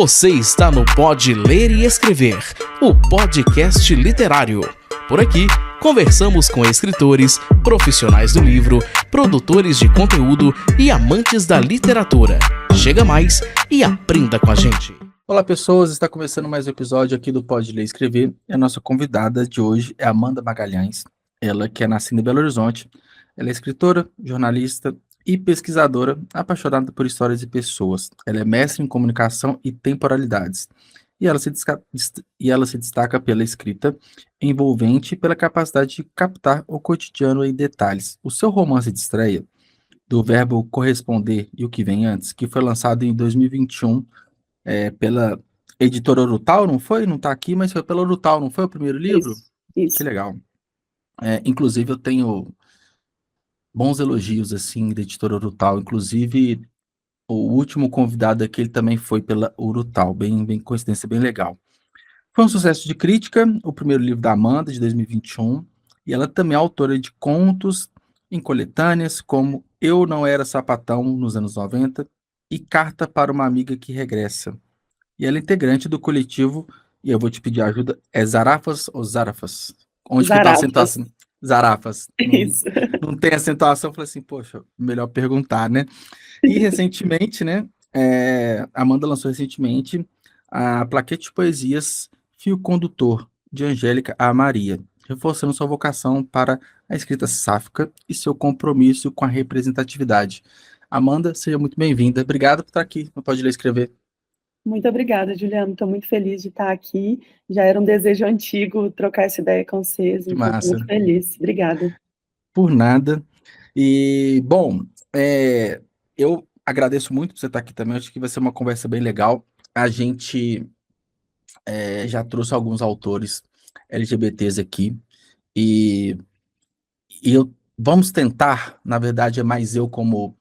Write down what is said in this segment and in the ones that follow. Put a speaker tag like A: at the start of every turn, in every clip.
A: Você está no Pode Ler e Escrever, o podcast literário. Por aqui, conversamos com escritores, profissionais do livro, produtores de conteúdo e amantes da literatura. Chega mais e aprenda com a gente.
B: Olá, pessoas. Está começando mais um episódio aqui do Pode Ler e Escrever. E a nossa convidada de hoje é Amanda Magalhães. Ela que é nascida em Belo Horizonte. Ela é escritora, jornalista e pesquisadora apaixonada por histórias e pessoas. Ela é mestre em comunicação e temporalidades. E ela se destaca pela escrita envolvente e pela capacidade de captar o cotidiano em detalhes. O seu romance de estreia, Do Verbo Corresponder e o que Vem Antes, que foi lançado em 2021 pela editora Urutau, não foi? Não está aqui, mas foi pela Urutau, não foi o primeiro livro?
C: Isso.
B: Que legal. Inclusive, eu tenho bons elogios, assim, da editora Urutau. Inclusive, o último convidado aqui, ele também foi pela Urutau. Bem coincidência, bem legal. Foi um sucesso de crítica, o primeiro livro da Amanda, de 2021, e ela também é autora de contos em coletâneas, como Eu Não Era Sapatão, nos anos 90, e Carta para uma Amiga que Regressa. E ela é integrante do coletivo, e eu vou te pedir ajuda, é Zarafas ou Zarafas? Onde que está a
C: Zarafas.
B: acentuação? Zarafas.
C: Isso.
B: Não tem acentuação, eu falei assim, poxa, melhor perguntar, né? E recentemente, né, Amanda lançou recentemente a plaquete de poesias Fio Condutor, de Angélica a Maria, reforçando sua vocação para a escrita sáfica e seu compromisso com a representatividade. Amanda, seja muito bem-vinda. Obrigado por estar aqui no Pode Ler e Escrever.
C: Muito obrigada, Juliano. Estou muito feliz de estar aqui. Já era um desejo antigo trocar essa ideia com vocês,
B: Que
C: então estou
B: massa.
C: muito feliz. Obrigada.
B: Por nada. E, bom, eu agradeço muito por você estar aqui também. Acho que vai ser uma conversa bem legal. A gente já trouxe alguns autores LGBTs aqui e, vamos tentar, na verdade, é mais eu como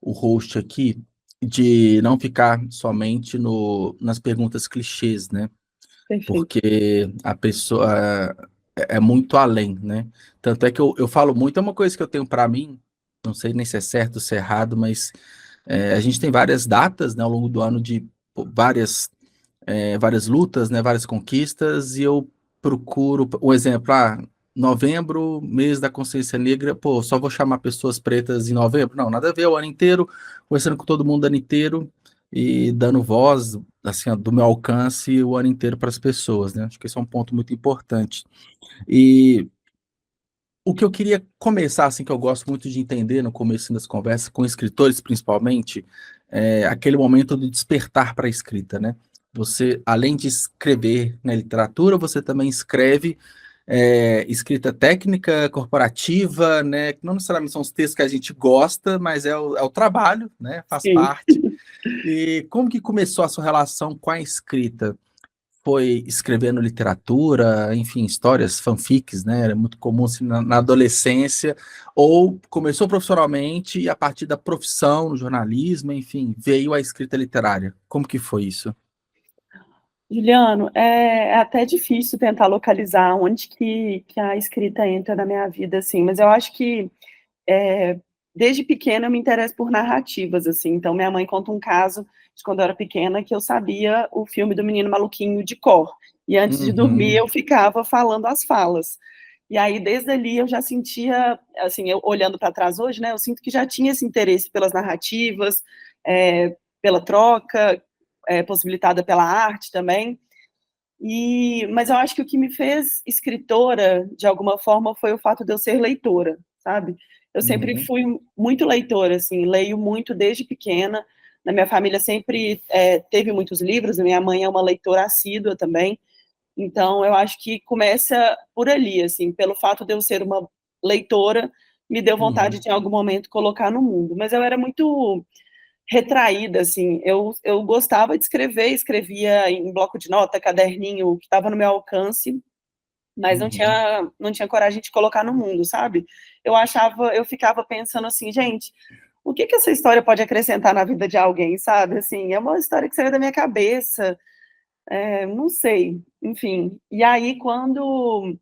B: o host aqui, de não ficar somente nas perguntas clichês, né?
C: Perfeito.
B: Porque a pessoa é muito além, né? Tanto é que eu falo muito, é uma coisa que eu tenho para mim, não sei nem se é certo ou se é errado, mas a gente tem várias datas, né, ao longo do ano de várias lutas, né, várias conquistas, e eu procuro, um exemplo, novembro, mês da consciência negra, pô, só vou chamar pessoas pretas em novembro? Não, nada a ver, o ano inteiro, conversando com todo mundo o ano inteiro, e dando voz, assim, do meu alcance, o ano inteiro para as pessoas, né? Acho que esse é um ponto muito importante. E o que eu queria começar, assim, que eu gosto muito de entender no começo das conversas, com escritores principalmente, é aquele momento do despertar para a escrita, né? Você, além de escrever na literatura, você também escreve escrita técnica, corporativa, né? Que não necessariamente são os textos que a gente gosta, mas é o trabalho, né? Faz
C: Sim.
B: parte. E como que começou a sua relação com a escrita? Foi escrevendo literatura, enfim, histórias, fanfics, né? Era muito comum assim, na adolescência, ou começou profissionalmente e a partir da profissão, no jornalismo, enfim, veio a escrita literária. Como que foi isso?
C: Juliano, é até difícil tentar localizar onde que a escrita entra na minha vida, assim, mas eu acho que desde pequena eu me interesso por narrativas, assim, então minha mãe conta um caso de quando eu era pequena que eu sabia o filme do Menino Maluquinho de cor, e antes de dormir eu ficava falando as falas. E aí, desde ali, eu já sentia, assim, eu olhando para trás hoje, né, eu sinto que já tinha esse interesse pelas narrativas, pela troca, possibilitada pela arte também. Mas eu acho que o que me fez escritora, de alguma forma, foi o fato de eu ser leitora, sabe? Eu sempre fui muito leitora, assim, leio muito desde pequena. Na minha família sempre teve muitos livros, a minha mãe é uma leitora assídua também. Então, eu acho que começa por ali, assim, pelo fato de eu ser uma leitora, me deu vontade de, em algum momento, colocar no mundo. Mas eu era muito retraída, assim, eu gostava de escrever, escrevia em bloco de nota, caderninho, que estava no meu alcance, mas não tinha coragem de colocar no mundo, sabe? Eu ficava pensando assim, gente, o que essa história pode acrescentar na vida de alguém, sabe? Assim, é uma história que saiu da minha cabeça, não sei, enfim. E aí, quando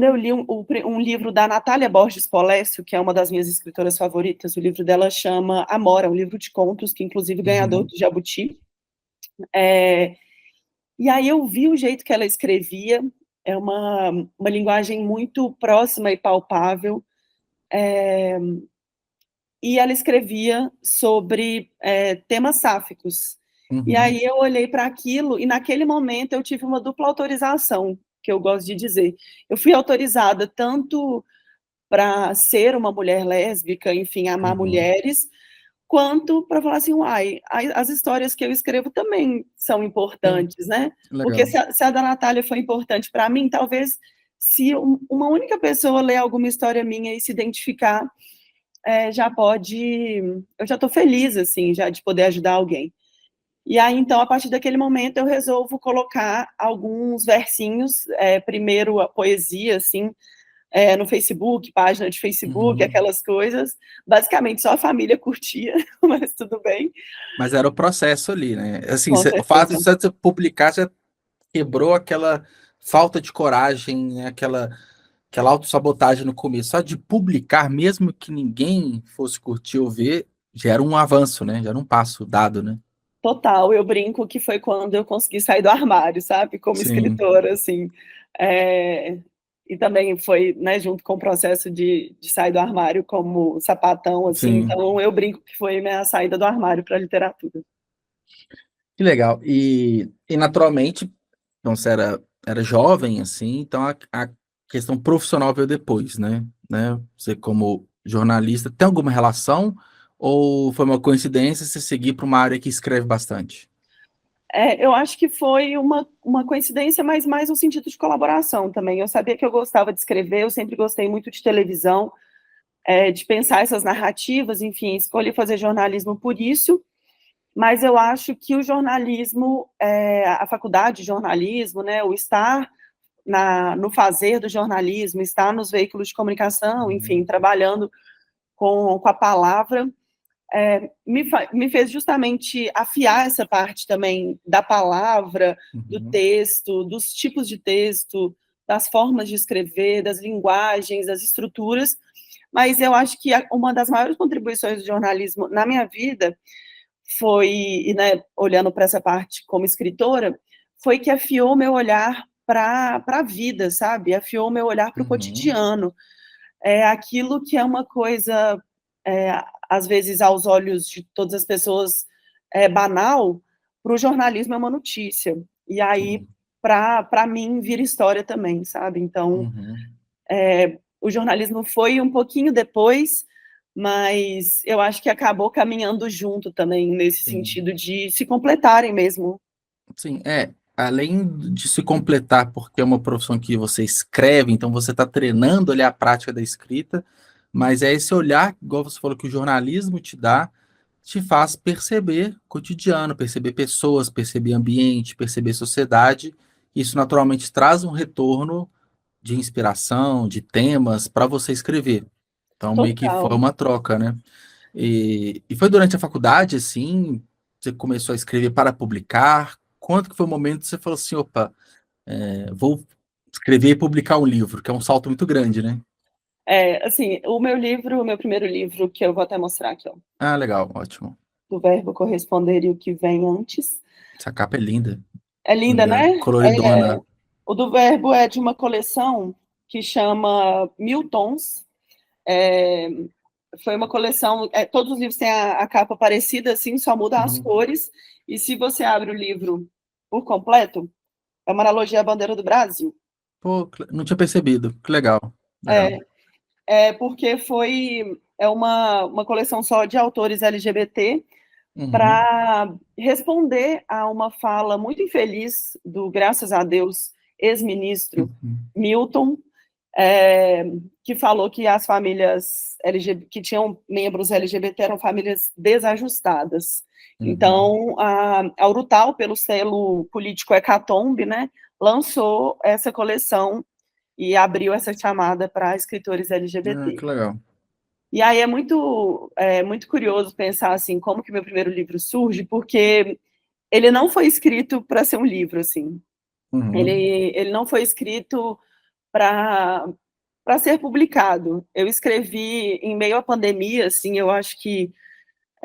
C: eu li um livro da Natália Borges Polécio, que é uma das minhas escritoras favoritas, o livro dela chama Amora, um livro de contos, que inclusive ganhador do Jabuti, E aí eu vi o jeito que ela escrevia, é uma linguagem muito próxima e palpável, e ela escrevia sobre temas sáficos. E
B: Uhum.
C: aí eu olhei para aquilo e naquele momento eu tive uma dupla autorização, que eu gosto de dizer. Eu fui autorizada tanto para ser uma mulher lésbica, enfim, amar
B: Uhum.
C: mulheres, quanto para falar assim, uai, as histórias que eu escrevo também são
B: Sim,
C: importantes, né? Porque
B: legal.
C: se a da Natália foi importante para mim, talvez se uma única pessoa ler alguma história minha e se identificar, já pode, eu já estou feliz, assim, já de poder ajudar alguém. E aí, então, a partir daquele momento, eu resolvo colocar alguns versinhos, primeiro a poesia, assim, no Facebook, página de Facebook,
B: Uhum.
C: aquelas coisas. Basicamente, só a família curtia, mas tudo bem,
B: Mas era o processo ali, né? Assim,
C: com
B: o fato de
C: certeza.
B: você publicar já quebrou aquela falta de coragem, né? Aquela autossabotagem no começo. Só de publicar, mesmo que ninguém fosse curtir ou ver, já era um avanço, né? Já era um passo dado, né?
C: Total, eu brinco que foi quando eu consegui sair do armário, sabe, como
B: Sim,
C: escritora, assim. Eh, e também foi, né, junto com o processo de sair do armário como sapatão, assim,
B: sim.
C: então eu brinco que foi minha saída do armário para a literatura.
B: Que legal. E naturalmente, então você era jovem, assim, então a questão profissional veio depois, né? Você como jornalista, tem alguma relação ou foi uma coincidência você seguir para uma área que escreve bastante?
C: Eu acho que foi uma coincidência, mas mais no sentido de colaboração também. Eu sabia que eu gostava de escrever, eu sempre gostei muito de televisão, de pensar essas narrativas, enfim, escolhi fazer jornalismo por isso, mas eu acho que o jornalismo, a faculdade de jornalismo, né, o estar no fazer do jornalismo, estar nos veículos de comunicação, enfim,
B: Uhum,
C: trabalhando com a palavra, me fez justamente afiar essa parte também da palavra, do
B: uhum,
C: texto, dos tipos de texto, das formas de escrever, das linguagens, das estruturas, mas eu acho que uma das maiores contribuições do jornalismo na minha vida foi, e, né, olhando para essa parte como escritora, foi que afiou meu olhar para a vida, sabe? Afiou meu olhar para o
B: uhum,
C: cotidiano. É aquilo que é uma coisa, às vezes, aos olhos de todas as pessoas, é banal, para o jornalismo é uma notícia. E aí,
B: sim,
C: para mim, vira história também, sabe? Então,
B: uhum,
C: o jornalismo foi um pouquinho depois, mas eu acho que acabou caminhando junto também, nesse
B: sim.
C: sentido de se completarem mesmo.
B: Sim, além de se completar, porque é uma profissão que você escreve, então você está treinando ali a prática da escrita, mas é esse olhar, igual você falou, que o jornalismo te dá, te faz perceber cotidiano, perceber pessoas, perceber ambiente, perceber sociedade. Isso naturalmente traz um retorno de inspiração, de temas para você escrever. Então, meio que foi
C: Total.
B: uma troca, né? E foi durante a faculdade, assim, você começou a escrever para publicar? Quando que foi o momento que você falou assim, opa, vou escrever e publicar um livro, que é um salto muito grande, né?
C: Assim, o meu primeiro livro, que eu vou até mostrar aqui, ó,
B: Ah, legal, ótimo.
C: do verbo corresponder e o que vem antes.
B: Essa capa é linda,
C: É linda,
B: linda,
C: né?
B: coloridona.
C: O do verbo é de uma coleção que chama Mil Tons. É, foi uma coleção, todos os livros têm a capa parecida, assim, só muda as
B: Uhum.
C: cores. E se você abre o livro por completo, é uma analogia à bandeira do Brasil.
B: Pô, não tinha percebido, que legal, legal.
C: É, porque é uma coleção só de autores LGBT
B: Uhum,
C: para responder a uma fala muito infeliz do, graças a Deus, ex-ministro
B: uhum,
C: Milton, é, que falou que as famílias LGBT, que tinham membros LGBT eram famílias desajustadas.
B: uhum.
C: Então, a Urutau, pelo selo político Hecatombe, né, lançou essa coleção e abriu essa chamada para escritores
B: Ah,
C: LGBT.
B: que legal.
C: E aí é muito curioso pensar assim, como que meu primeiro livro surge, porque ele não foi escrito para ser um livro, assim.
B: Uhum,
C: Ele não foi escrito para ser publicado. Eu escrevi em meio à pandemia, assim, eu acho que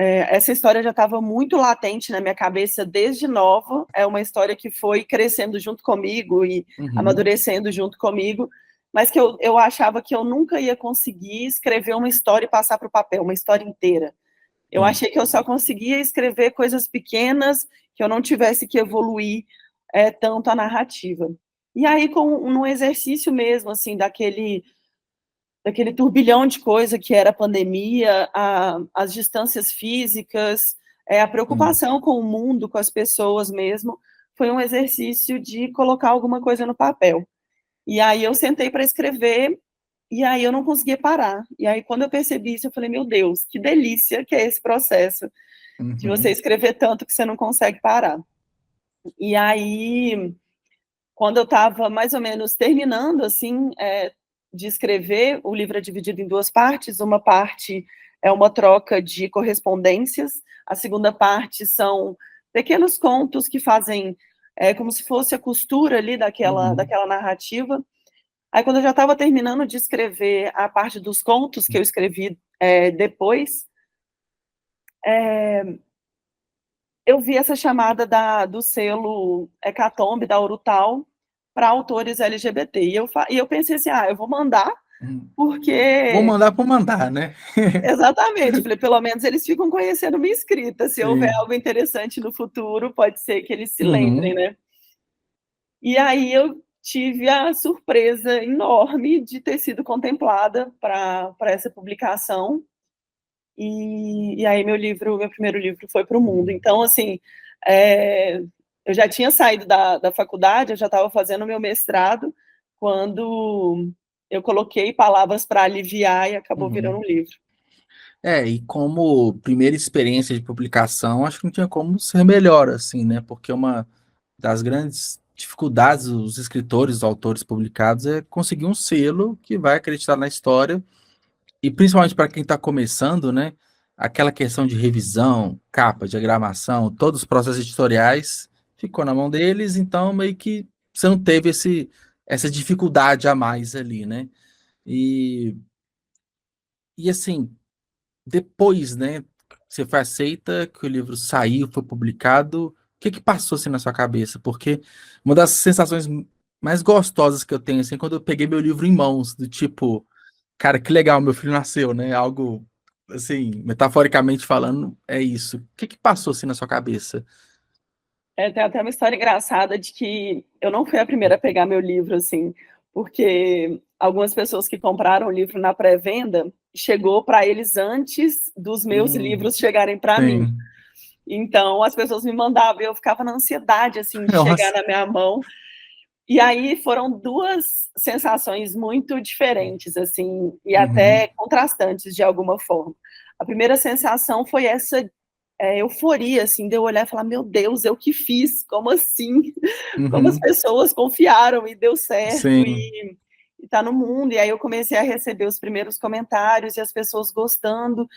C: essa história já estava muito latente na minha cabeça desde nova, é uma história que foi crescendo junto comigo e amadurecendo junto comigo, mas que eu achava que eu nunca ia conseguir escrever uma história e passar para o papel, uma história inteira. Eu achei que eu só conseguia escrever coisas pequenas, que eu não tivesse que evoluir tanto a narrativa. E aí, num exercício mesmo, assim, daquele turbilhão de coisa que era a pandemia, as distâncias físicas, a preocupação com o mundo, com as pessoas mesmo, foi um exercício de colocar alguma coisa no papel. E aí eu sentei para escrever, e aí eu não conseguia parar. E aí quando eu percebi isso, eu falei, meu Deus, que delícia que é esse processo, de você escrever tanto que você não consegue parar. E aí, quando eu estava mais ou menos terminando, assim, de escrever, o livro é dividido em 2 partes, uma parte é uma troca de correspondências, a segunda parte são pequenos contos que fazem como se fosse a costura ali daquela narrativa. Aí, quando eu já estava terminando de escrever a parte dos contos, que eu escrevi depois, eu vi essa chamada do selo Hecatombe, da Urutau, para autores LGBT. E eu pensei assim, eu vou mandar, porque...
B: Vou mandar por mandar, né?
C: Exatamente, falei, pelo menos eles ficam conhecendo minha escrita, se houver algo interessante no futuro, pode ser que eles se lembrem, né? E aí eu tive a surpresa enorme de ter sido contemplada para essa publicação, e aí meu primeiro livro foi para o mundo. Então, assim, eu já tinha saído da faculdade, eu já estava fazendo o meu mestrado, quando eu coloquei palavras para aliviar e acabou virando um livro.
B: E como primeira experiência de publicação, acho que não tinha como ser melhor, assim, né? Porque uma das grandes dificuldades dos escritores, dos autores publicados, é conseguir um selo que vai acreditar na história, e principalmente para quem está começando, né? Aquela questão de revisão, capa, diagramação, todos os processos editoriais ficou na mão deles, então meio que você não teve essa dificuldade a mais ali, né? E assim, depois, né, você foi aceita, que o livro saiu, foi publicado, o que passou assim na sua cabeça? Porque uma das sensações mais gostosas que eu tenho, assim, é quando eu peguei meu livro em mãos, do tipo, cara, que legal, meu filho nasceu, né? Algo, assim, metaforicamente falando, é isso. O que passou assim na sua cabeça?
C: Tem até uma história engraçada de que eu não fui a primeira a pegar meu livro, assim, porque algumas pessoas que compraram o livro na pré-venda, chegou para eles antes dos meus livros chegarem para mim.
B: Sim.
C: Então, as pessoas me mandavam, eu ficava na ansiedade, assim, de chegar na minha mão. E aí foram 2 sensações muito diferentes, assim, e até contrastantes de alguma forma. A primeira sensação foi essa euforia, assim, de eu olhar e falar, meu Deus, eu que fiz, como assim? Como as pessoas confiaram e deu certo, e tá no mundo. E aí eu comecei a receber os primeiros comentários e as pessoas gostando,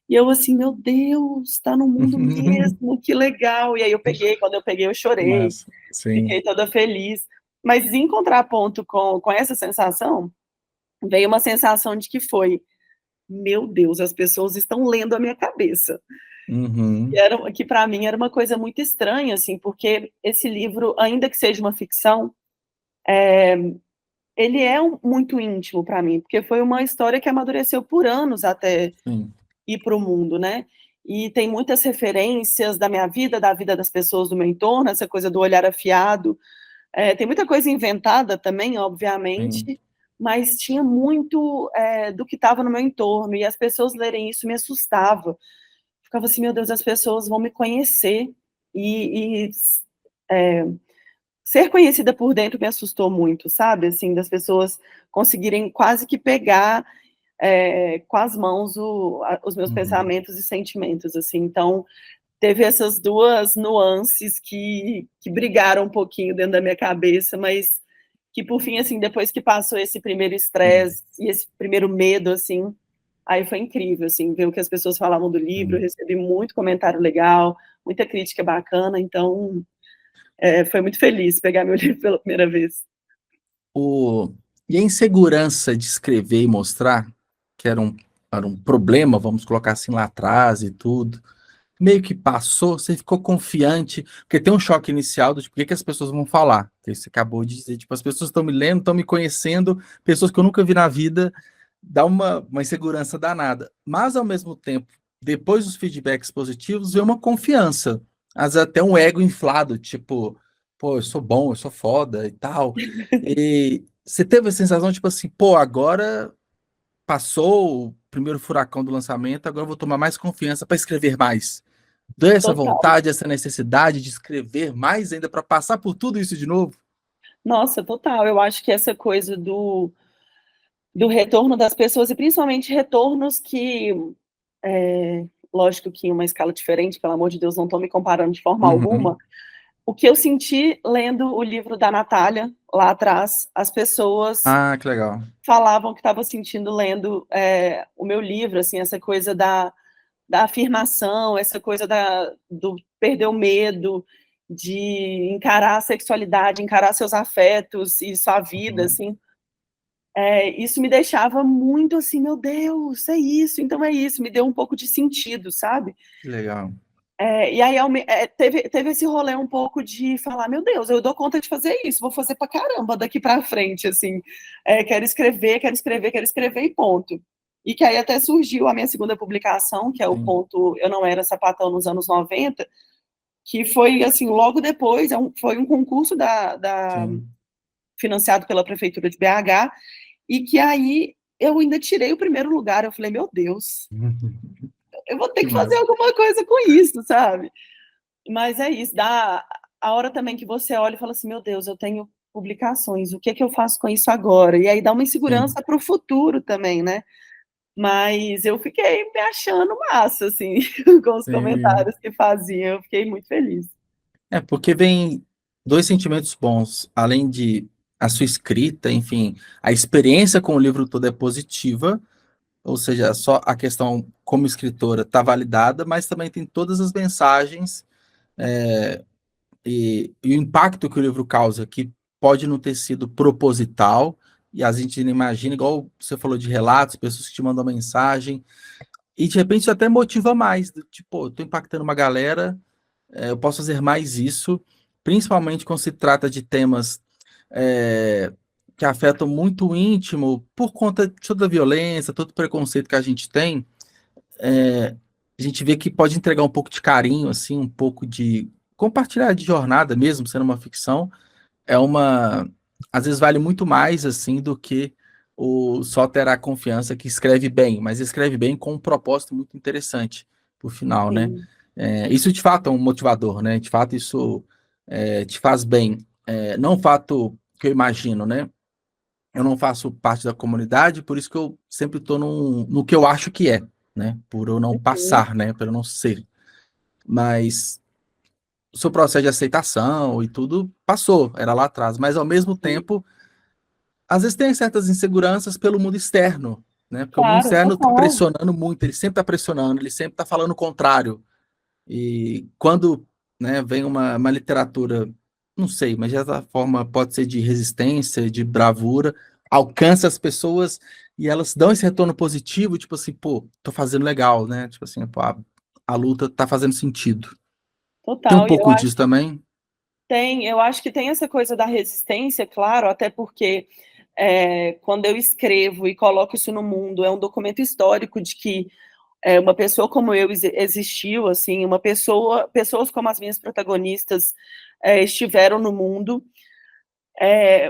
C: e eu assim, meu Deus, tá no mundo mesmo, que legal. E aí quando eu peguei eu chorei, fiquei toda feliz. Mas em contraponto com essa sensação, veio uma sensação de que foi, meu Deus, as pessoas estão lendo a minha cabeça. Que para mim era uma coisa muito estranha, assim, porque esse livro, ainda que seja uma ficção, ele é muito íntimo para mim, porque foi uma história que amadureceu por anos até ir para o mundo, né? E tem muitas referências da minha vida, da vida das pessoas do meu entorno, essa coisa do olhar afiado. Tem muita coisa inventada também, obviamente, mas tinha muito do que estava no meu entorno, e as pessoas lerem isso me assustava. Ficava assim, meu Deus, as pessoas vão me conhecer, e ser conhecida por dentro me assustou muito, sabe, assim, das pessoas conseguirem quase que pegar com as mãos os meus pensamentos e sentimentos, assim. Então, teve essas 2 nuances que brigaram um pouquinho dentro da minha cabeça, mas que, por fim, assim, depois que passou esse primeiro estresse e esse primeiro medo, assim, aí foi incrível, assim, ver o que as pessoas falavam do livro, eu recebi muito comentário legal, muita crítica bacana, então foi muito feliz pegar meu livro pela primeira vez.
B: E a insegurança de escrever e mostrar, que era um problema, vamos colocar assim, lá atrás e tudo, meio que passou, você ficou confiante, porque tem um choque inicial do tipo, o que as pessoas vão falar? Que você acabou de dizer, tipo, as pessoas estão me lendo, estão me conhecendo, pessoas que eu nunca vi na vida, dá uma insegurança danada. Mas, ao mesmo tempo, depois dos feedbacks positivos, vem uma confiança, às vezes até um ego inflado, tipo, pô, eu sou bom, eu sou foda e tal. E você teve a sensação, tipo assim, pô, agora passou o primeiro furacão do lançamento, agora eu vou tomar mais confiança para escrever mais. Deu essa
C: Total.
B: vontade, essa necessidade de escrever mais ainda para passar por tudo isso de novo?
C: Nossa, total. Eu acho que essa coisa do retorno das pessoas, e principalmente retornos que, lógico que em uma escala diferente, pelo amor de Deus, não estou me comparando de forma
B: Uhum.
C: alguma. O que eu senti lendo o livro da Natália, lá atrás, as pessoas
B: Ah, que legal.
C: falavam que estavam sentindo lendo o meu livro, assim, essa coisa da afirmação, essa coisa do perder o medo, de encarar a sexualidade, encarar seus afetos e sua vida,
B: Uhum.
C: assim. Isso me deixava muito assim, meu Deus, é isso, então é isso, me deu um pouco de sentido, sabe?
B: Que legal.
C: E aí teve esse rolê um pouco de falar, meu Deus, eu dou conta de fazer isso, vou fazer pra caramba daqui pra frente, assim, quero escrever, quero escrever, quero escrever e ponto. E que aí até surgiu a minha segunda publicação, que é o
B: Sim,
C: conto Eu Não Era Sapatão nos anos 90, que foi, assim, logo depois, foi um concurso
B: sim.
C: financiado pela Prefeitura de BH, e que aí eu ainda tirei o primeiro lugar, eu falei, meu Deus,
B: Uhum.
C: eu vou ter
B: Que
C: que fazer
B: massa.
C: alguma coisa com isso, sabe? Mas é isso, dá a hora também que você olha e fala assim, meu Deus, eu tenho publicações, o que é que eu faço com isso agora? E aí dá uma
B: Sim,
C: insegurança para o futuro também, né? Mas eu fiquei me achando massa, assim, com os
B: sim.
C: comentários que faziam, eu fiquei muito feliz.
B: É, porque vem dois sentimentos bons, além de a sua escrita, enfim, a experiência com o livro todo é positiva, ou seja, só a questão como escritora está validada, mas também tem todas as mensagens e o impacto que o livro causa, que pode não ter sido proposital, e a gente não imagina, igual você falou de relatos, pessoas que te mandam mensagem, e de repente isso até motiva mais, tipo, pô, eu tô impactando uma galera, eu posso fazer mais isso, principalmente quando se trata de temas é, que afetam muito o íntimo, por conta de toda a violência, todo o preconceito que a gente tem, a gente vê que pode entregar um pouco de carinho, assim, um pouco de compartilhar de jornada mesmo, sendo uma ficção, é uma, às vezes vale muito mais, assim, do que o só ter a confiança que escreve bem, mas escreve bem com um propósito muito interessante por final, né?
C: Sim,
B: Isso de fato é um motivador, né? De fato isso te faz bem. Não o fato que eu imagino, né? Eu não faço parte da comunidade, por isso que eu sempre estou no que eu acho que é, né? Por eu não
C: uhum,
B: passar, né? Por eu não ser. Mas o seu processo de aceitação e tudo passou, era lá atrás. Mas ao mesmo
C: sim.
B: tempo, às vezes tem certas inseguranças pelo mundo externo, né? Porque o mundo
C: Claro,
B: externo está
C: total.
B: pressionando muito, ele sempre está pressionando, ele sempre está falando o contrário. E quando, né, vem uma literatura, não sei, mas de certa forma pode ser de resistência, de bravura, alcança as pessoas e elas dão esse retorno positivo, tipo assim, pô, tô fazendo legal, né? Tipo assim, pô, a luta tá fazendo sentido. Tem um
C: Total, e
B: pouco disso também?
C: eu acho que tem essa coisa da resistência, claro, até porque quando eu escrevo e coloco isso no mundo, é um documento histórico de que uma pessoa como eu existiu, assim, pessoas como as minhas protagonistas estiveram no mundo,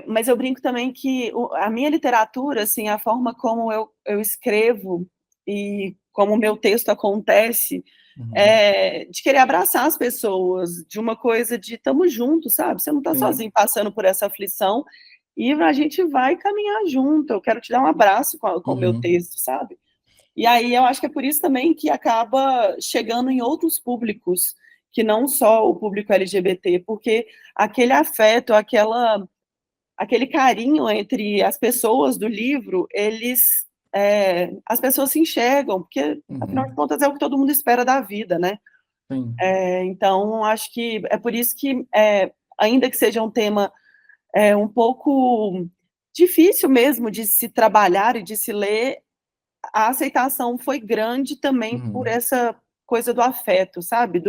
C: mas eu brinco também que a minha literatura, assim, a forma como eu escrevo e como o meu texto acontece,
B: Uhum.
C: de querer abraçar as pessoas, de uma coisa de estamos juntos, sabe? Você não está
B: Sim.
C: sozinho passando por essa aflição e a gente vai caminhar junto. Eu quero te dar um abraço com o meu
B: Uhum.
C: texto, sabe? E aí eu acho que é por isso também que acaba chegando em outros públicos, que não só o público LGBT, porque aquele afeto, aquele carinho entre as pessoas do livro, as pessoas se enxergam, porque afinal de
B: Uhum.
C: contas é o que todo mundo espera da vida, né?
B: Sim.
C: Então acho que é por isso que, ainda que seja um tema um pouco difícil mesmo de se trabalhar e de se ler, a aceitação foi grande também por
B: Uhum.
C: essa coisa do afeto, sabe?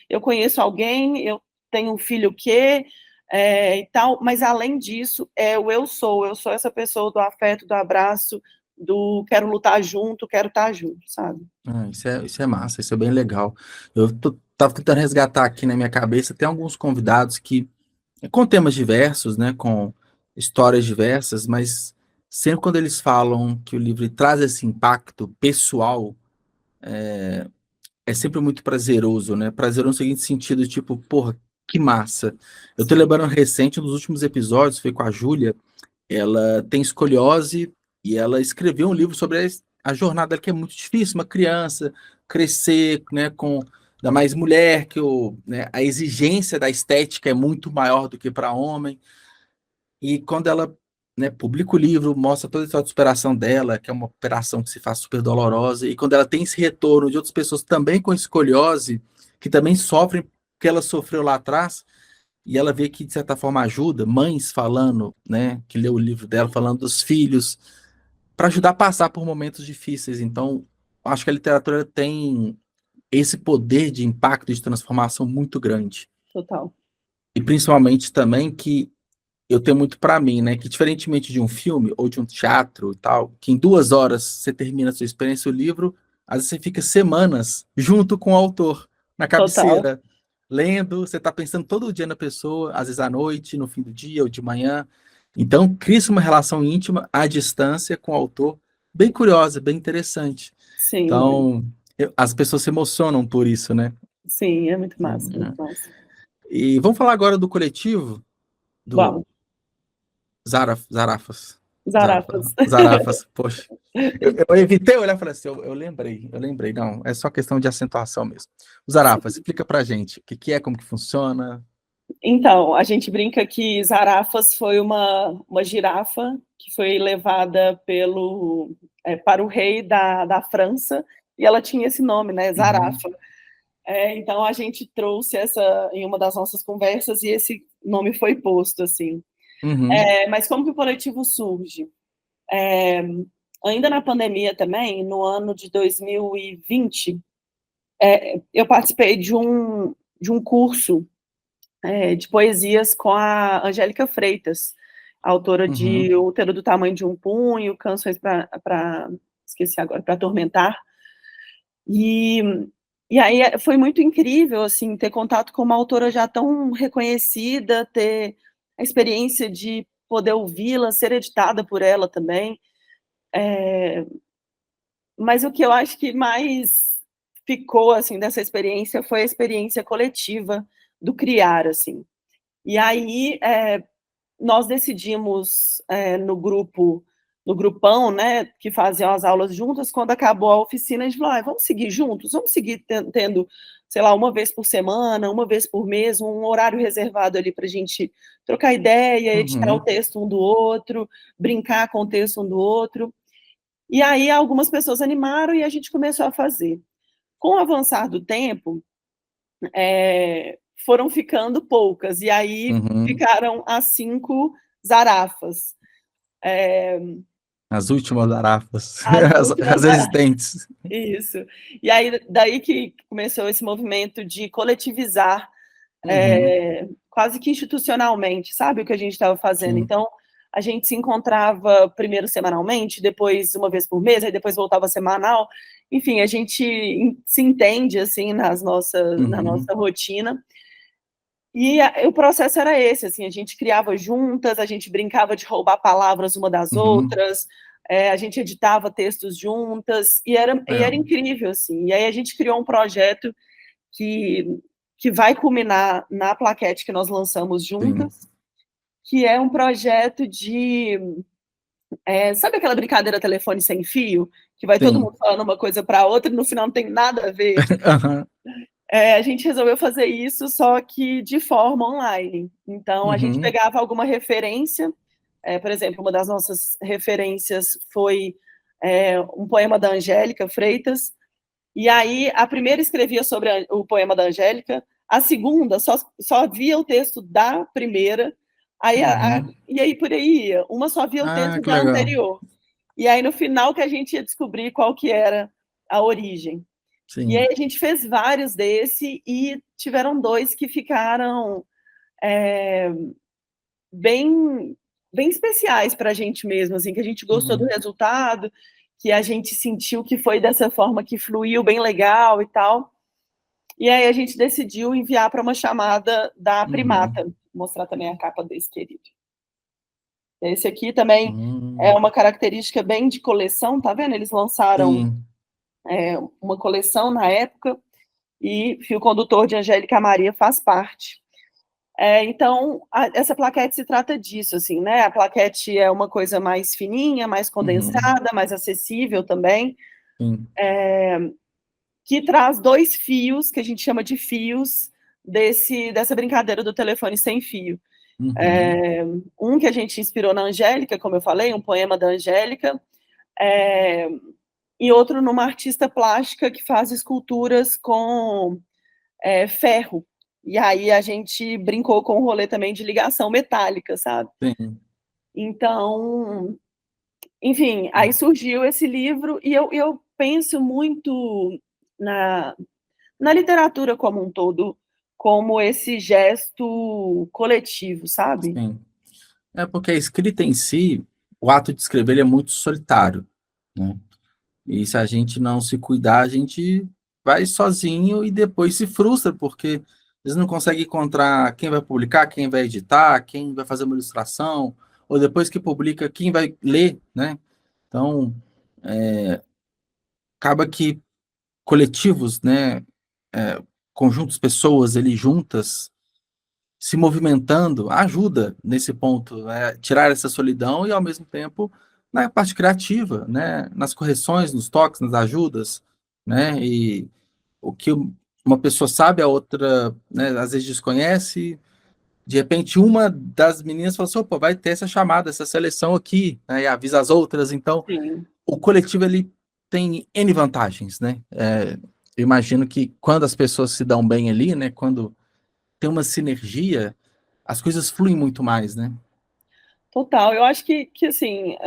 C: Eu conheço alguém, eu tenho um filho que, e tal, mas além disso, eu sou essa pessoa do afeto, do abraço, do quero lutar junto, quero estar junto, sabe?
B: Isso é massa, isso é bem legal. Tava tentando resgatar aqui na minha cabeça, tem alguns convidados que, com temas diversos, né, com histórias diversas, mas sempre quando eles falam que o livro traz esse impacto pessoal, é sempre muito prazeroso, né? Prazeroso no seguinte sentido, tipo, porra, que massa. Eu tô lembrando recente, um dos últimos episódios, foi com a Júlia, ela tem escoliose e ela escreveu um livro sobre a jornada dela, que é muito difícil, uma criança crescer, né, com ainda mais mulher, né, a exigência da estética é muito maior do que para homem. E quando ela, né, publica o livro, mostra toda a história de superação dela, que é uma operação que se faz super dolorosa, e quando ela tem esse retorno de outras pessoas também com escoliose, que também sofrem que ela sofreu lá atrás, e ela vê que, de certa forma, ajuda, mães falando, né, que leu o livro dela, falando dos filhos, para ajudar a passar por momentos difíceis. Então, acho que a literatura tem esse poder de impacto, de transformação muito grande.
C: Total.
B: E principalmente também que eu tenho muito para mim, né, que diferentemente de um filme ou de um teatro e tal, que em 2 horas você termina a sua experiência, o livro, às vezes você fica semanas junto com o autor, na
C: Total.
B: cabeceira, lendo, você está pensando todo dia na pessoa, às vezes à noite, no fim do dia ou de manhã. Então, cria-se uma relação íntima à distância com o autor, bem curiosa, bem interessante.
C: Sim,
B: Então, as pessoas se emocionam por isso, né?
C: sim, é muito massa, muito massa.
B: E vamos falar agora do coletivo, do
C: Vamos,
B: Zarafas.
C: Zarafas.
B: Zarafas, poxa. Eu evitei olhar e falei assim, eu lembrei, não, é só questão de acentuação mesmo. O Zarafas, explica pra gente o que é, como que funciona.
C: Então, a gente brinca que Zarafas foi uma girafa que foi levada para o rei da França, e ela tinha esse nome, né, Zarafa. Então, a gente trouxe essa em uma das nossas conversas, e esse nome foi posto, assim. Mas como que o coletivo surge? Ainda na pandemia também, no ano de 2020, eu participei de um curso de poesias com a Angélica Freitas, autora de Útero do Tamanho de um Punho, Canções esqueci agora, para Atormentar. E aí foi muito incrível, assim, ter contato com uma autora já tão reconhecida, ter a experiência de poder ouvi-la, ser editada por ela também. Mas o que eu acho que mais ficou, assim, dessa experiência foi a experiência coletiva do criar, assim. E aí, nós decidimos no grupão, né, que faziam as aulas juntas, quando acabou a oficina, a gente falou, vamos seguir juntos, vamos seguir tendo, sei lá, uma vez por semana, uma vez por mês, um horário reservado ali para a gente trocar ideia, editar o texto um do outro, brincar com o texto um do outro. E aí algumas pessoas animaram e a gente começou a fazer. Com o avançar do tempo, foram ficando poucas, e aí ficaram as 5 Zarafas.
B: As últimas Zarafas,
C: As
B: as existentes.
C: Isso. E aí, daí que começou esse movimento de coletivizar, quase que institucionalmente, sabe, o que a gente estava fazendo.
B: Sim.
C: Então, a gente se encontrava primeiro semanalmente, depois uma vez por mês, aí depois voltava semanal. Enfim, a gente se entende, assim, na nossa rotina. E o processo era esse, assim, a gente criava juntas, a gente brincava de roubar palavras uma das outras, a gente editava textos juntas, e era incrível, assim. E aí a gente criou um projeto que vai culminar na plaquete que nós lançamos juntas, que é um projeto de... sabe aquela brincadeira telefone sem fio? Que vai todo mundo falando uma coisa para outra e no final não tem nada a ver? A gente resolveu fazer isso, só que de forma online. Então, a gente pegava alguma referência, por exemplo, uma das nossas referências foi um poema da Angélica Freitas, e aí a primeira escrevia sobre o poema da Angélica, a segunda só via o texto da primeira, e aí por aí ia, uma só via o texto da anterior. E aí no final que a gente ia descobrir qual que era a origem. E
B: Sim.
C: aí a gente fez vários desse e tiveram 2 que ficaram bem, bem especiais para a gente mesmo, assim, que a gente gostou do
B: Uhum.
C: resultado, que a gente sentiu que foi dessa forma que fluiu bem legal e tal. E aí a gente decidiu enviar para uma chamada da Primata.
B: Uhum.
C: Vou mostrar também a capa desse querido. Esse aqui também é
B: Uhum.
C: uma característica bem de coleção, tá vendo? Eles lançaram
B: Sim.
C: uma coleção na época e Fio Condutor de Angélica Maria faz parte. Então, essa plaquete se trata disso, assim, né? A plaquete é uma coisa mais fininha, mais
B: Uhum.
C: condensada, mais acessível também,
B: Sim.
C: que traz 2 fios, que a gente chama de fios, dessa brincadeira do telefone sem fio.
B: Uhum.
C: Um que a gente inspirou na Angélica, como eu falei, um poema da Angélica, e outro numa artista plástica que faz esculturas com ferro. E aí a gente brincou com o rolê também de ligação metálica, sabe?
B: Sim.
C: Então, enfim, aí surgiu esse livro e eu penso muito na, na literatura como um todo, como esse gesto coletivo, sabe?
B: Sim. É porque a escrita em si, o ato de escrever ele é muito solitário, né? E se a gente não se cuidar, a gente vai sozinho e depois se frustra, porque eles não conseguem encontrar quem vai publicar, quem vai editar, quem vai fazer uma ilustração, ou depois que publica, quem vai ler, né? Então, acaba que coletivos, né, conjuntos, pessoas ali juntas, se movimentando, ajuda nesse ponto, né, tirar essa solidão e, ao mesmo tempo, na parte criativa, né, nas correções, nos toques, nas ajudas, né, e o que uma pessoa sabe, a outra, né, às vezes desconhece, de repente uma das meninas fala assim, opa, vai ter essa chamada, essa seleção aqui, né, e avisa as outras, então
C: Sim.
B: o coletivo ele tem N vantagens, né, eu imagino que quando as pessoas se dão bem ali, né, quando tem uma sinergia, as coisas fluem muito mais, né?
C: Total. Eu acho que assim,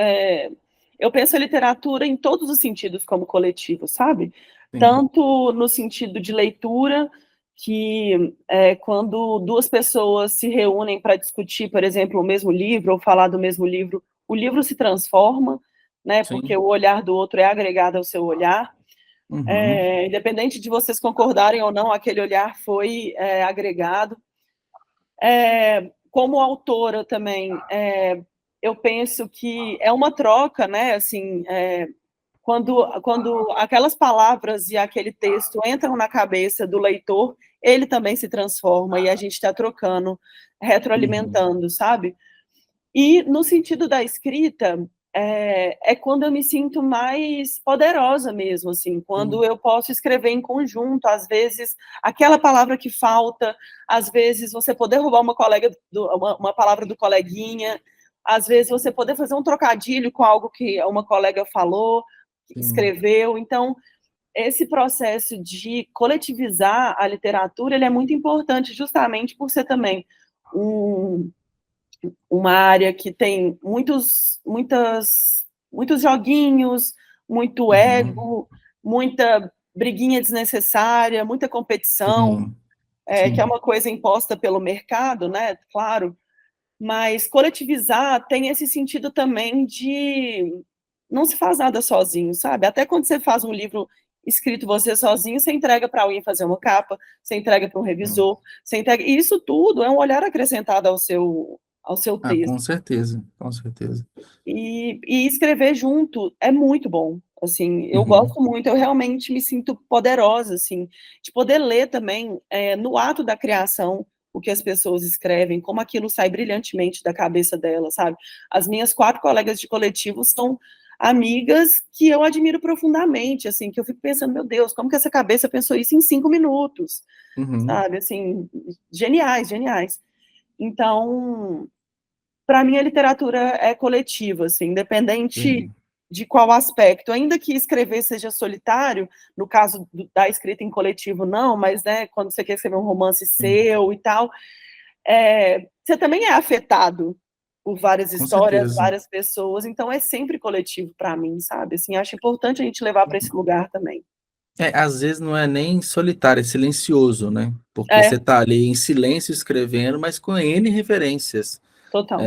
C: eu penso a literatura em todos os sentidos como coletivo, sabe?
B: Sim,
C: Tanto no sentido de leitura, que quando 2 pessoas se reúnem para discutir, por exemplo, o mesmo livro ou falar do mesmo livro, o livro se transforma, né? Porque
B: sim.
C: o olhar do outro é agregado ao seu olhar.
B: Uhum,
C: Independente de vocês concordarem ou não, aquele olhar foi agregado. Como autora também, eu penso que é uma troca, né? Assim, quando aquelas palavras e aquele texto entram na cabeça do leitor, ele também se transforma e a gente está trocando,
B: uhum,
C: retroalimentando, sabe? E no sentido da escrita, quando eu me sinto mais poderosa mesmo, assim, quando
B: sim,
C: eu posso escrever em conjunto, às vezes, aquela palavra que falta, às vezes você poder roubar uma palavra do coleguinha, às vezes você poder fazer um trocadilho com algo que uma colega falou,
B: sim.
C: escreveu. Então, esse processo de coletivizar a literatura, ele é muito importante justamente por ser também um uma área que tem muitos joguinhos, muito
B: Uhum,
C: ego, muita briguinha desnecessária, muita competição,
B: sim,
C: que é
B: sim.
C: uma coisa imposta pelo mercado, né? Claro, mas coletivizar tem esse sentido também de não se faz nada sozinho, sabe? Até quando você faz um livro escrito você sozinho, você entrega para alguém fazer uma capa, você entrega para um
B: Hum.
C: revisor, você entrega. E isso tudo é um olhar acrescentado ao seu
B: Ah, com
C: texto.
B: certeza, com certeza.
C: E escrever junto é muito bom. Assim, eu
B: Uhum,
C: gosto muito, eu realmente me sinto poderosa, assim, de poder ler também, no ato da criação, o que as pessoas escrevem, como aquilo sai brilhantemente da cabeça delas, sabe? As minhas 4 colegas de coletivo são amigas que eu admiro profundamente, assim, que eu fico pensando, meu Deus, como que essa cabeça pensou isso em 5 minutos,
B: uhum,
C: sabe? Assim, geniais, geniais. Então, para mim a literatura é coletiva, assim, independente
B: sim,
C: de qual aspecto, ainda que escrever seja solitário, no caso da escrita em coletivo não, mas, né, quando você quer escrever um romance
B: sim,
C: seu e tal, você também é afetado por várias
B: com
C: histórias,
B: certeza.
C: várias pessoas, então é sempre coletivo para mim, sabe, assim, acho importante a gente levar para esse lugar também.
B: Às vezes não é nem solitário, é silencioso, né? Porque
C: É,
B: você tá ali em silêncio escrevendo, mas com N referências.
C: total,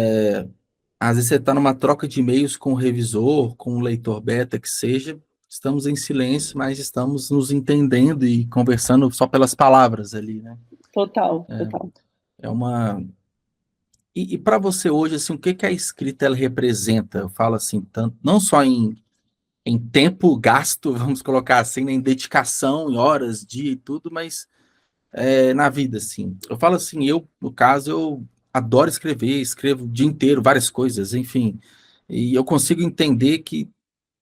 B: Às vezes você tá numa troca de e-mails com o revisor, com o leitor beta, que seja, estamos em silêncio, mas estamos nos entendendo e conversando só pelas palavras ali, né?
C: total, total.
B: É uma... E para você hoje, assim, o que que a escrita ela representa? Eu falo assim, tanto, não só em tempo gasto, vamos colocar assim, né, em dedicação, em horas, dia e tudo, mas na vida, assim. Eu falo assim, eu, no caso, eu adoro escrever, escrevo o dia inteiro, várias coisas, enfim. E eu consigo entender que,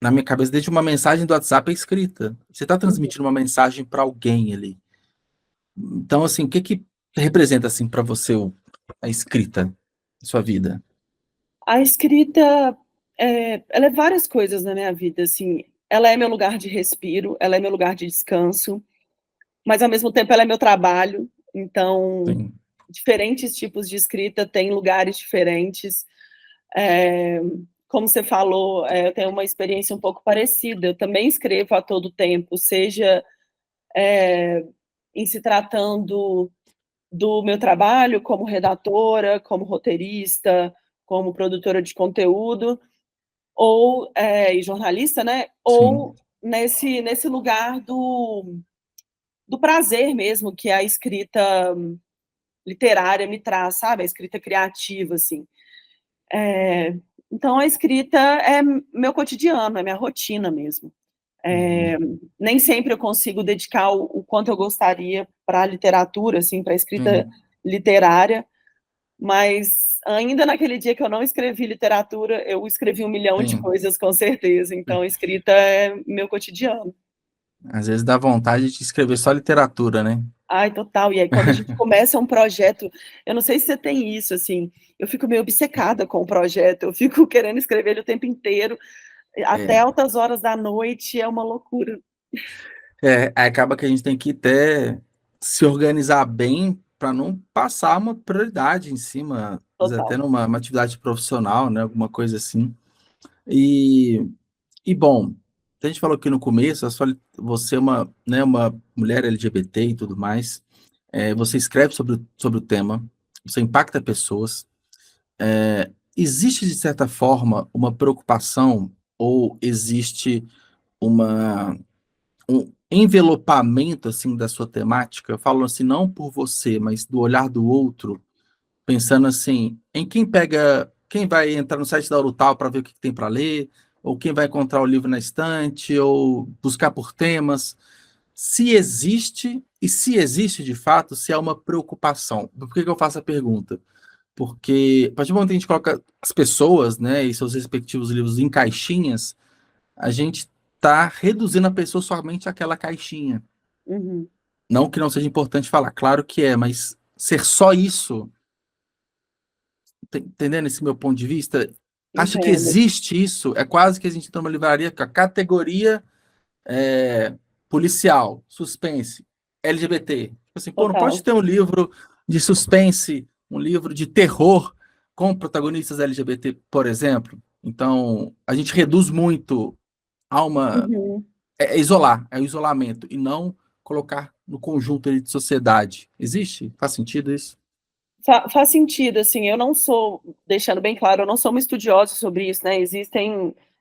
B: na minha cabeça, desde uma mensagem do WhatsApp é escrita. Você está
C: Uhum.
B: transmitindo uma mensagem para alguém ali. Então, assim, o que que representa, assim, para você a escrita na sua vida?
C: A escrita, ela é várias coisas na minha vida, assim, ela é meu lugar de respiro, ela é meu lugar de descanso, mas ao mesmo tempo ela é meu trabalho, então
B: Sim,
C: diferentes tipos de escrita têm lugares diferentes. Eh, Como você falou, eu tenho uma experiência um pouco parecida, eu também escrevo a todo tempo, seja, em se tratando do meu trabalho como redatora, como roteirista, como produtora de conteúdo, ou e jornalista, né?
B: sim,
C: Ou nesse lugar do prazer mesmo que a escrita literária me traz, sabe? A escrita criativa, assim. Então a escrita é meu cotidiano, é minha rotina mesmo.
B: uhum,
C: É, nem sempre eu consigo dedicar o quanto eu gostaria para a literatura, assim, para a escrita
B: sim,
C: literária, mas ainda naquele dia que eu não escrevi literatura, eu escrevi um milhão de
B: sim.
C: coisas, com certeza. Então, a escrita é meu cotidiano.
B: Às vezes dá vontade de escrever só literatura, né?
C: Ai, total. E aí, quando a gente começa um projeto, eu não sei se você tem isso, assim, eu fico meio obcecada com o projeto, eu fico querendo escrever ele o tempo inteiro, até
B: É,
C: altas horas da noite, é uma loucura.
B: aí acaba que a gente tem que até se organizar bem para não passar uma prioridade em cima, às vezes até
C: Total.
B: numa uma atividade profissional, né? Alguma coisa assim. E, bom, a gente falou aqui no começo, você é uma, né, uma mulher LGBT e tudo mais. Você escreve sobre o tema, você impacta pessoas. Existe, de certa forma, uma preocupação ou existe uma um envelopamento assim da sua temática, eu falo assim, não por você, mas do olhar do outro, pensando assim, em quem vai entrar no site da Urutau para ver o que tem para ler, ou quem vai encontrar o livro na estante, ou buscar por temas, se existe, e se existe de fato, se há uma preocupação. Por que que eu faço a pergunta? Porque a partir do momento que a gente coloca as pessoas, né, e seus respectivos livros em caixinhas, a gente está reduzindo a pessoa somente àquela caixinha.
C: Uhum.
B: Não que não seja importante falar, claro que é, mas ser só isso, entendendo esse meu ponto de vista, acho que
C: Entendo.
B: existe isso, é quase que a gente entra numa livraria com a categoria é, policial, suspense, LGBT. Tipo assim, pô, não pode
C: Total.
B: ter um livro de suspense, um livro de terror com protagonistas LGBT, por exemplo. Então, a gente reduz muito a uma
C: Uhum.
B: isolar, é o isolamento, e não colocar no conjunto ali de sociedade. Existe? Faz sentido isso?
C: Faz sentido, assim, eu não sou, deixando bem claro, eu não sou uma estudiosa sobre isso, né?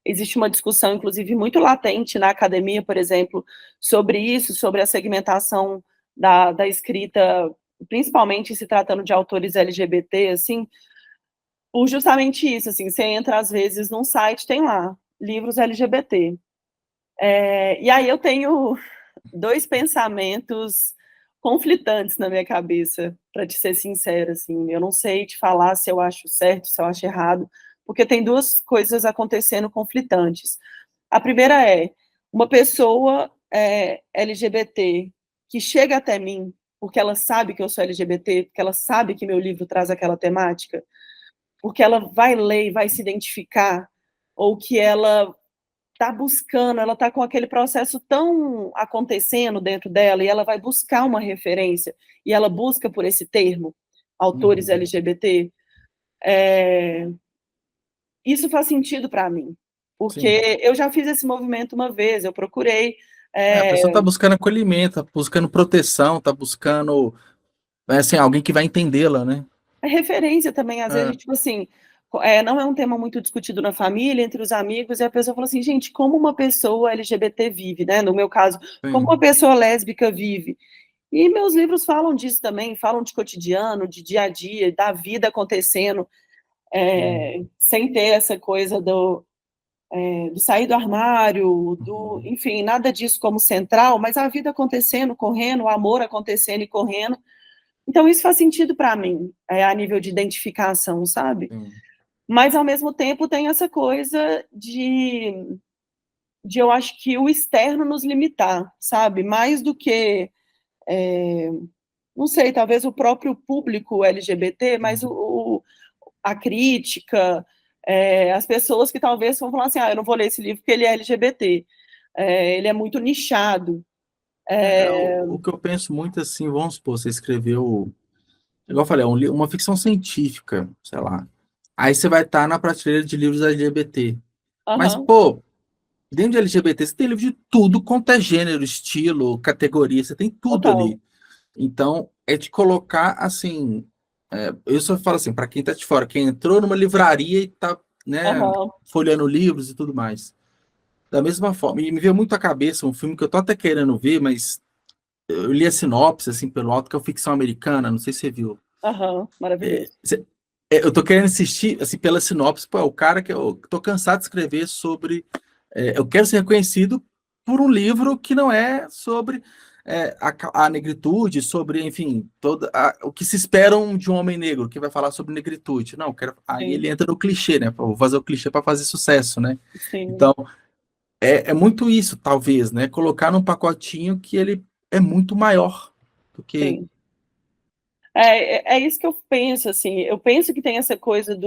C: Existe uma discussão, inclusive, muito latente na academia, por exemplo, sobre isso, sobre a segmentação da escrita, principalmente se tratando de autores LGBT, assim, por justamente isso, assim, você entra às vezes num site, tem lá, livros LGBT. E aí eu tenho dois pensamentos conflitantes na minha cabeça, para te ser sincera, assim, eu não sei te falar se eu acho certo, se eu acho errado, porque tem duas coisas acontecendo conflitantes. A primeira é, uma pessoa LGBT que chega até mim, porque ela sabe que eu sou LGBT, porque ela sabe que meu livro traz aquela temática, porque ela vai ler e vai se identificar, ou que ela está buscando, ela está com aquele processo tão acontecendo dentro dela, e ela vai buscar uma referência, e ela busca por esse termo, autores
B: Uhum.
C: LGBT, é, isso faz sentido para mim,
B: Sim.
C: porque eu já fiz esse movimento uma vez, eu procurei
B: A pessoa está buscando acolhimento, está buscando proteção, está buscando assim, alguém que vai entendê-la, né?
C: É referência também, às vezes, tipo assim, não é um tema muito discutido na família, entre os amigos, e a pessoa fala assim, gente, como uma pessoa LGBT vive, né? No meu caso, como uma pessoa lésbica vive. E meus livros falam disso também, falam de cotidiano, de dia a dia, da vida acontecendo, sem ter essa coisa do sair do armário, enfim, nada disso como central, mas a vida acontecendo, correndo, o amor acontecendo e correndo. Então, isso faz sentido para mim, a nível de identificação, sabe? Mas, ao mesmo tempo, tem essa coisa de eu acho que o externo nos limitar, sabe? Mais do que, não sei, talvez o próprio público LGBT, mas a crítica, as pessoas que talvez vão falar assim, eu não vou ler esse livro porque ele é LGBT, ele é muito nichado.
B: O que eu penso muito assim, vamos supor, você escreveu, igual eu falei, uma ficção científica, sei lá. Aí você vai estar na prateleira de livros LGBT. Mas, pô, dentro de LGBT você tem livro de tudo quanto é gênero, estilo, categoria, você tem tudo ali. Então, é de colocar assim. Eu só falo assim, para quem tá de fora, quem entrou numa livraria e tá, né, folheando livros e tudo mais. Da mesma forma, e me veio muito à cabeça um filme que eu tô até querendo ver, mas eu li a sinopse, assim, pelo alto, que é o Ficção Americana, não sei se você viu.
C: Maravilhoso.
B: Eu tô querendo assistir, assim, pela sinopse, pô, é o cara que eu tô cansado de escrever sobre... eu quero ser reconhecido por um livro que não é sobre a negritude, sobre, enfim, o que se esperam de um homem negro, que vai falar sobre negritude. Não, aí ele entra no clichê, né? Vou fazer o clichê para fazer sucesso, né?
C: Sim.
B: Então, é muito isso, talvez, né? Colocar num pacotinho que ele é muito maior do que...
C: Sim. É isso que eu penso, assim, eu penso que tem essa coisa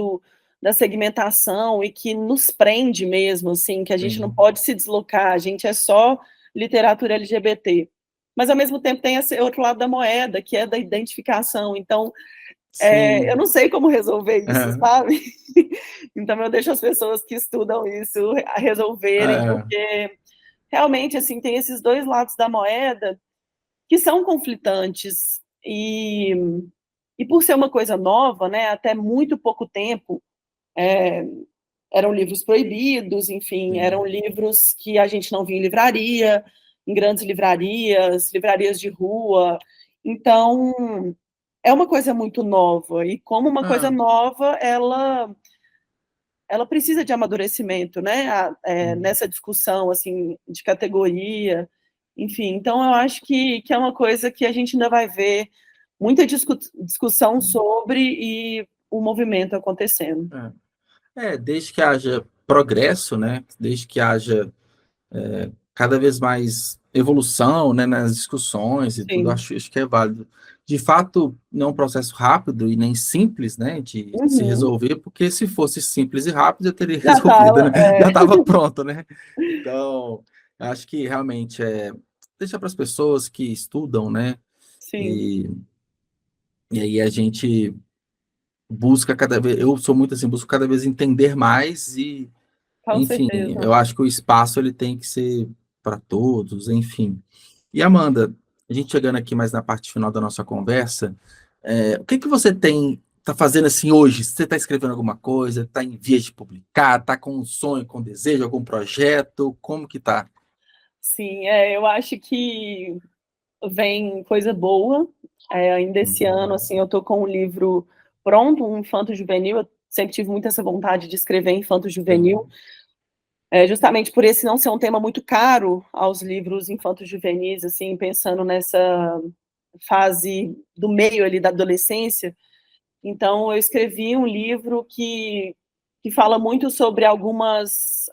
C: da segmentação e que nos prende mesmo, assim, que a gente não pode se deslocar, a gente é só literatura LGBT. Mas, ao mesmo tempo, tem esse outro lado da moeda, que é da identificação. Então, eu não sei como resolver isso, sabe? Então, eu deixo as pessoas que estudam isso resolverem, porque realmente, assim, tem esses dois lados da moeda que são conflitantes. E por ser uma coisa nova, né, até muito pouco tempo, eram livros proibidos, enfim, eram livros que a gente não via em livraria, em grandes livrarias, livrarias de rua. Então, é uma coisa muito nova, e como uma coisa nova, ela precisa de amadurecimento, né, nessa discussão, assim, de categoria, enfim. Então, eu acho que é uma coisa que a gente ainda vai ver muita discussão sobre e o movimento acontecendo.
B: Desde que haja progresso, né? Desde que haja cada vez mais evolução, né, nas discussões e tudo, acho que é válido. De fato, não é um processo rápido e nem simples, né, de se resolver, porque se fosse simples e rápido, eu teria resolvido, né? Já estava pronto, né? Então, acho que realmente deixa para as pessoas que estudam, né?
C: Sim.
B: E aí a gente busca cada vez, eu sou muito assim, busco cada vez entender mais e,
C: Com
B: enfim,
C: certeza.
B: eu acho que o espaço ele tem que ser para todos, enfim. E Amanda, a gente chegando aqui mais na parte final da nossa conversa, o que você tá fazendo assim hoje? Você está escrevendo alguma coisa? Está em vias de publicar? Está com um sonho, com um desejo, algum projeto? Como que tá?
C: Sim, eu acho que vem coisa boa. Ainda esse ano, assim, eu tô com um livro pronto, um infanto-juvenil. Eu sempre tive muito essa vontade de escrever infanto-juvenil, justamente por esse não ser um tema muito caro aos livros infanto-juvenis, assim, pensando nessa fase do meio ali da adolescência. Então, eu escrevi um livro que fala muito sobre algumas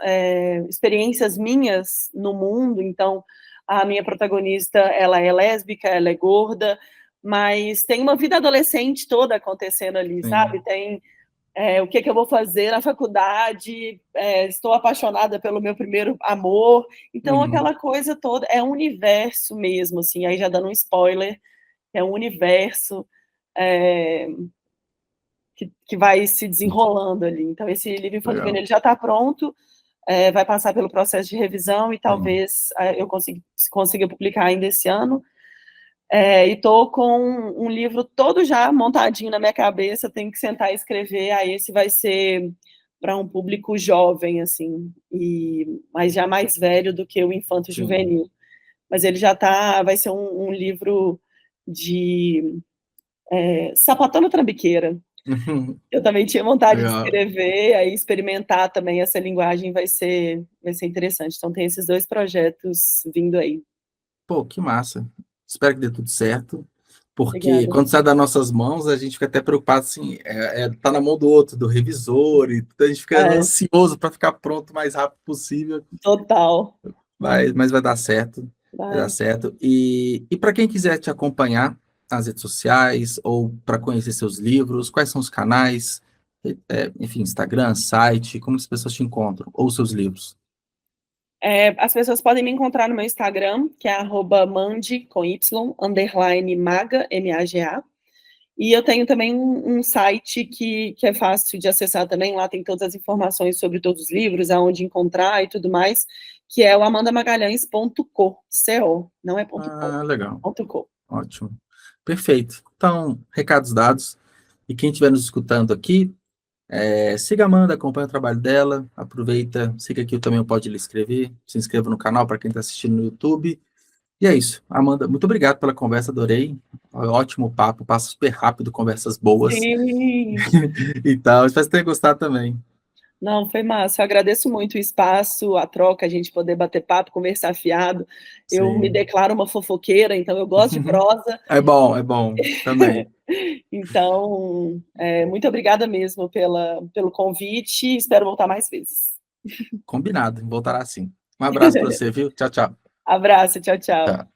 C: experiências minhas no mundo. Então, a minha protagonista, ela é lésbica, ela é gorda, mas tem uma vida adolescente toda acontecendo ali, sabe? Tem o que eu vou fazer na faculdade, estou apaixonada pelo meu primeiro amor. Então, aquela coisa toda, é um universo mesmo, assim, aí já dando um spoiler, é um universo que vai se desenrolando ali. Então, esse livro infanto-juvenil já está pronto. vai passar pelo processo de revisão e talvez eu consiga publicar ainda esse ano. E estou com um livro todo já montadinho na minha cabeça, tenho que sentar e escrever, aí esse vai ser para um público jovem, assim, mas já mais velho do que o infanto-juvenil. Mas ele já vai ser um livro de sapatona trambiqueira. Eu também tinha vontade de escrever, aí experimentar também essa linguagem vai ser interessante. Então tem esses 2 projetos vindo aí.
B: Pô, que massa. Espero que dê tudo certo, porque
C: Obrigada.
B: quando sai das nossas mãos, a gente fica até preocupado, assim, tá na mão do outro, do revisor, e a gente fica ansioso para ficar pronto o mais rápido possível.
C: Total.
B: Mas vai dar certo, vai dar certo. E para quem quiser te acompanhar nas redes sociais, ou para conhecer seus livros, quais são os canais, enfim, Instagram, site, como as pessoas te encontram, ou seus livros?
C: As pessoas podem me encontrar no meu Instagram, que é @mandi, com Y, _maga, M-A-G-A. E eu tenho também um site que é fácil de acessar também, lá tem todas as informações sobre todos os livros, aonde encontrar e tudo mais, que é o amandamagalhães.co, C-O, não é ponto .com.
B: Legal.
C: .co.
B: Ótimo. Perfeito. Então, recados dados. E quem estiver nos escutando aqui, siga a Amanda, acompanha o trabalho dela, aproveita, siga aqui também o Pode Ler Escrever, se inscreva no canal para quem está assistindo no YouTube. E é isso. Amanda, muito obrigado pela conversa, adorei. Ótimo papo, passa super rápido, conversas boas.
C: Sim.
B: E tal, espero que tenha gostado também.
C: Não, foi massa. Eu agradeço muito o espaço, a troca, a gente poder bater papo, conversar fiado. Eu me declaro uma fofoqueira, então eu gosto de prosa.
B: É bom, também.
C: Então, muito obrigada mesmo pelo convite, espero voltar mais vezes.
B: Combinado, voltará sim. Um abraço para você, viu? Tchau, tchau.
C: Abraço, tchau, tchau.
B: Tchau.